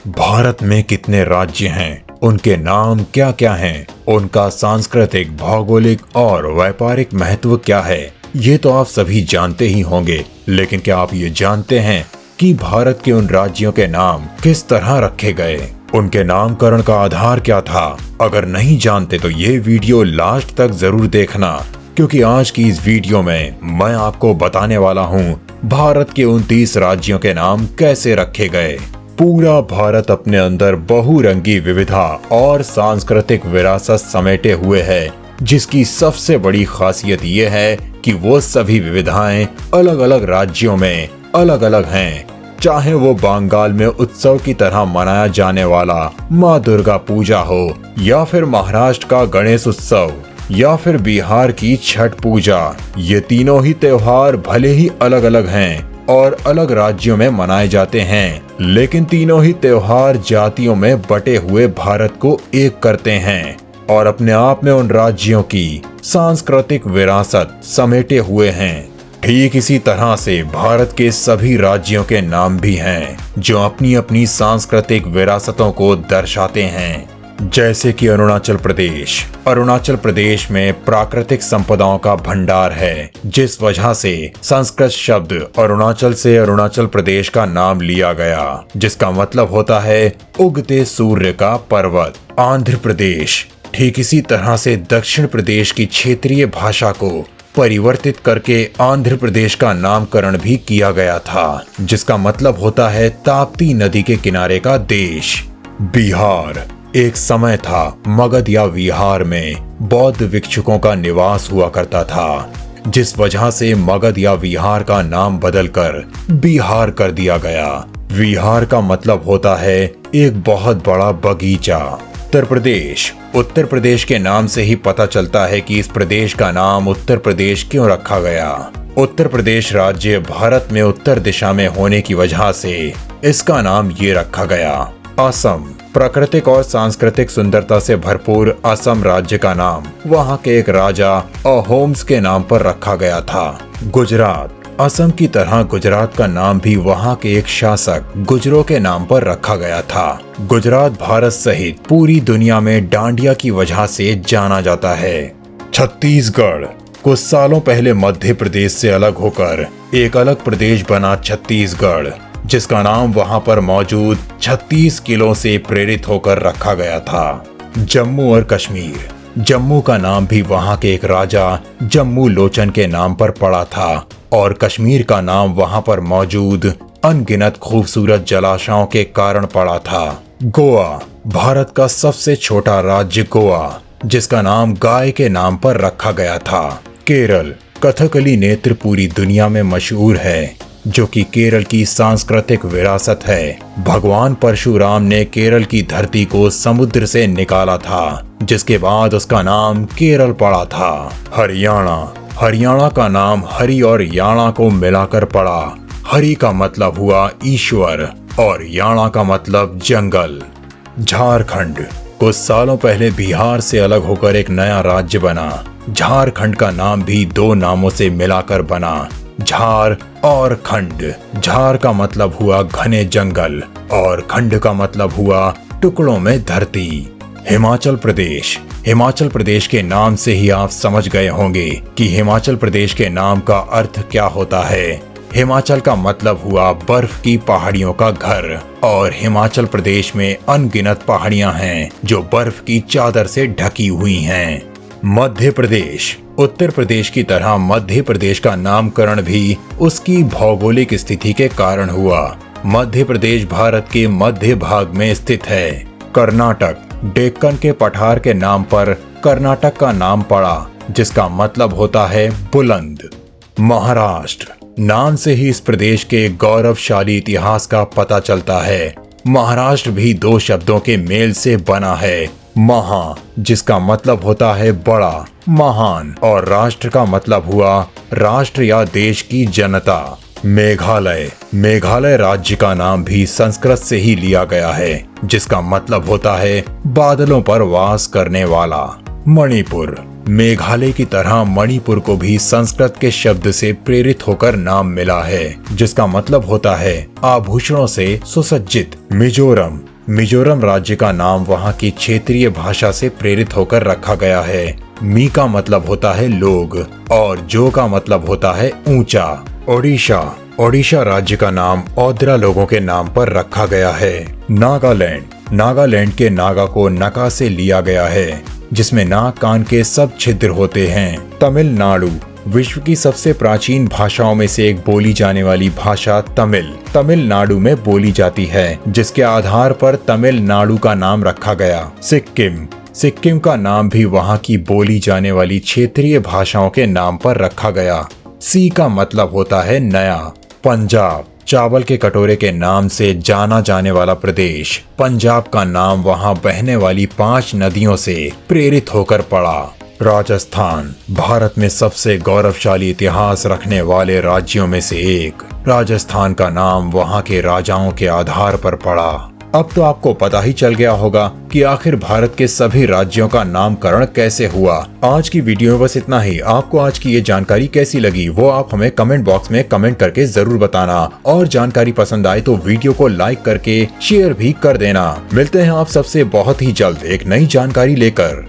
भारत में कितने राज्य हैं, उनके नाम क्या क्या हैं, उनका सांस्कृतिक, भौगोलिक और व्यापारिक महत्व क्या है, ये तो आप सभी जानते ही होंगे। लेकिन क्या आप ये जानते हैं कि भारत के उन राज्यों के नाम किस तरह रखे गए, उनके नामकरण का आधार क्या था? अगर नहीं जानते तो ये वीडियो लास्ट तक जरूर देखना, क्योंकि आज की इस वीडियो में मैं आपको बताने वाला हूँ भारत के 29 राज्यों के नाम कैसे रखे गए। पूरा भारत अपने अंदर बहुरंगी विविधता और सांस्कृतिक विरासत समेटे हुए है, जिसकी सबसे बड़ी खासियत ये है कि वो सभी विविधताएं अलग अलग राज्यों में अलग अलग हैं। चाहे वो बंगाल में उत्सव की तरह मनाया जाने वाला माँ दुर्गा पूजा हो, या फिर महाराष्ट्र का गणेश उत्सव, या फिर बिहार की छठ पूजा, ये तीनों ही त्योहार भले ही अलग अलग हैं और अलग राज्यों में मनाए जाते हैं, लेकिन तीनों ही त्योहार जातियों में बटे हुए भारत को एक करते हैं और अपने आप में उन राज्यों की सांस्कृतिक विरासत समेटे हुए हैं। ठीक इसी तरह से भारत के सभी राज्यों के नाम भी हैं जो अपनी अपनी सांस्कृतिक विरासतों को दर्शाते हैं। जैसे कि अरुणाचल प्रदेश में प्राकृतिक संपदाओं का भंडार है, जिस वजह से संस्कृत शब्द अरुणाचल से अरुणाचल प्रदेश का नाम लिया गया, जिसका मतलब होता है उगते सूर्य का पर्वत। आंध्र प्रदेश, ठीक इसी तरह से दक्षिण प्रदेश की क्षेत्रीय भाषा को परिवर्तित करके आंध्र प्रदेश का नामकरण भी किया गया था, जिसका मतलब होता है ताप्ती नदी के किनारे का देश। बिहार, एक समय था मगध या विहार में बौद्ध भिक्षुकों का निवास हुआ करता था, जिस वजह से मगध या विहार का नाम बदलकर बिहार कर दिया गया। विहार का मतलब होता है एक बहुत बड़ा बगीचा। उत्तर प्रदेश के नाम से ही पता चलता है कि इस प्रदेश का नाम उत्तर प्रदेश क्यों रखा गया। उत्तर प्रदेश राज्य भारत में उत्तर दिशा में होने की वजह से इसका नाम ये रखा गया। असम, प्राकृतिक और सांस्कृतिक सुंदरता से भरपूर असम राज्य का नाम वहां के एक राजा अहोम्स के नाम पर रखा गया था। गुजरात, असम की तरह गुजरात का नाम भी वहां के एक शासक गुजरों के नाम पर रखा गया था। गुजरात भारत सहित पूरी दुनिया में डांडिया की वजह से जाना जाता है। छत्तीसगढ़, कुछ सालों पहले मध्य प्रदेश से अलग होकर एक अलग प्रदेश बना छत्तीसगढ़, जिसका नाम वहां पर मौजूद 36 किलों से प्रेरित होकर रखा गया था। जम्मू और कश्मीर, जम्मू का नाम भी वहां के एक राजा जम्मू लोचन के नाम पर पड़ा था और कश्मीर का नाम वहां पर मौजूद अनगिनत खूबसूरत जलाशयों के कारण पड़ा था। गोवा, भारत का सबसे छोटा राज्य गोवा, जिसका नाम गाय के नाम पर रखा गया था। केरल, कथकली नृत्य पूरी दुनिया में मशहूर है, जो कि केरल की सांस्कृतिक विरासत है। भगवान परशुराम ने केरल की धरती को समुद्र से निकाला था, जिसके बाद उसका नाम केरल पड़ा था। हरियाणा का नाम हरि और याणा को मिलाकर पड़ा। हरि का मतलब हुआ ईश्वर और याणा का मतलब जंगल। झारखंड, कुछ सालों पहले बिहार से अलग होकर एक नया राज्य बना। झारखंड का नाम भी दो नामों से मिलाकर बना, झार और खंड। झार का मतलब हुआ घने जंगल और खंड का मतलब हुआ टुकड़ों में धरती। हिमाचल प्रदेश के नाम से ही आप समझ गए होंगे कि हिमाचल प्रदेश के नाम का अर्थ क्या होता है। हिमाचल का मतलब हुआ बर्फ की पहाड़ियों का घर और हिमाचल प्रदेश में अनगिनत पहाड़ियां हैं जो बर्फ की चादर से ढकी हुई हैं। मध्य प्रदेश, उत्तर प्रदेश की तरह मध्य प्रदेश का नामकरण भी उसकी भौगोलिक स्थिति के कारण हुआ। मध्य प्रदेश भारत के मध्य भाग में स्थित है। कर्नाटक, डेक्कन के पठार के नाम पर कर्नाटक का नाम पड़ा, जिसका मतलब होता है बुलंद। महाराष्ट्र, नाम से ही इस प्रदेश के गौरवशाली इतिहास का पता चलता है। महाराष्ट्र भी दो शब्दों के मेल से बना है। महा, जिसका मतलब होता है बड़ा, महान, और राष्ट्र का मतलब हुआ राष्ट्र या देश की जनता। मेघालय राज्य का नाम भी संस्कृत से ही लिया गया है, जिसका मतलब होता है बादलों पर वास करने वाला। मणिपुर, मेघालय की तरह मणिपुर को भी संस्कृत के शब्द से प्रेरित होकर नाम मिला है, जिसका मतलब होता है आभूषणों से सुसज्जित। मिजोरम राज्य का नाम वहाँ की क्षेत्रीय भाषा से प्रेरित होकर रखा गया है। मी का मतलब होता है लोग और जो का मतलब होता है ऊंचा। ओडिशा राज्य का नाम ओद्रा लोगों के नाम पर रखा गया है। नागालैंड के नागा को नका से लिया गया है, जिसमें नाक कान के सब छिद्र होते हैं। तमिलनाडु विश्व की सबसे प्राचीन भाषाओं में से एक बोली जाने वाली भाषा तमिलनाडु में बोली जाती है, जिसके आधार पर तमिलनाडु का नाम रखा गया। सिक्किम का नाम भी वहाँ की बोली जाने वाली क्षेत्रीय भाषाओं के नाम पर रखा गया। सी का मतलब होता है नया। पंजाब चावल के कटोरे के नाम से जाना जाने वाला प्रदेश। पंजाब का नाम वहाँ बहने वाली 5 नदियों से प्रेरित होकर पड़ा। राजस्थान भारत में सबसे गौरवशाली इतिहास रखने वाले राज्यों में से एक। राजस्थान का नाम वहाँ के राजाओं के आधार पर पड़ा। अब तो आपको पता ही चल गया होगा कि आखिर भारत के सभी राज्यों का नामकरण कैसे हुआ। आज की वीडियो में बस इतना ही। आपको आज की ये जानकारी कैसी लगी वो आप हमें कमेंट बॉक्स में कमेंट करके जरूर बताना, और जानकारी पसंद आए तो वीडियो को लाइक करके शेयर भी कर देना। मिलते हैं आप सबसे बहुत ही जल्द एक नई जानकारी लेकर।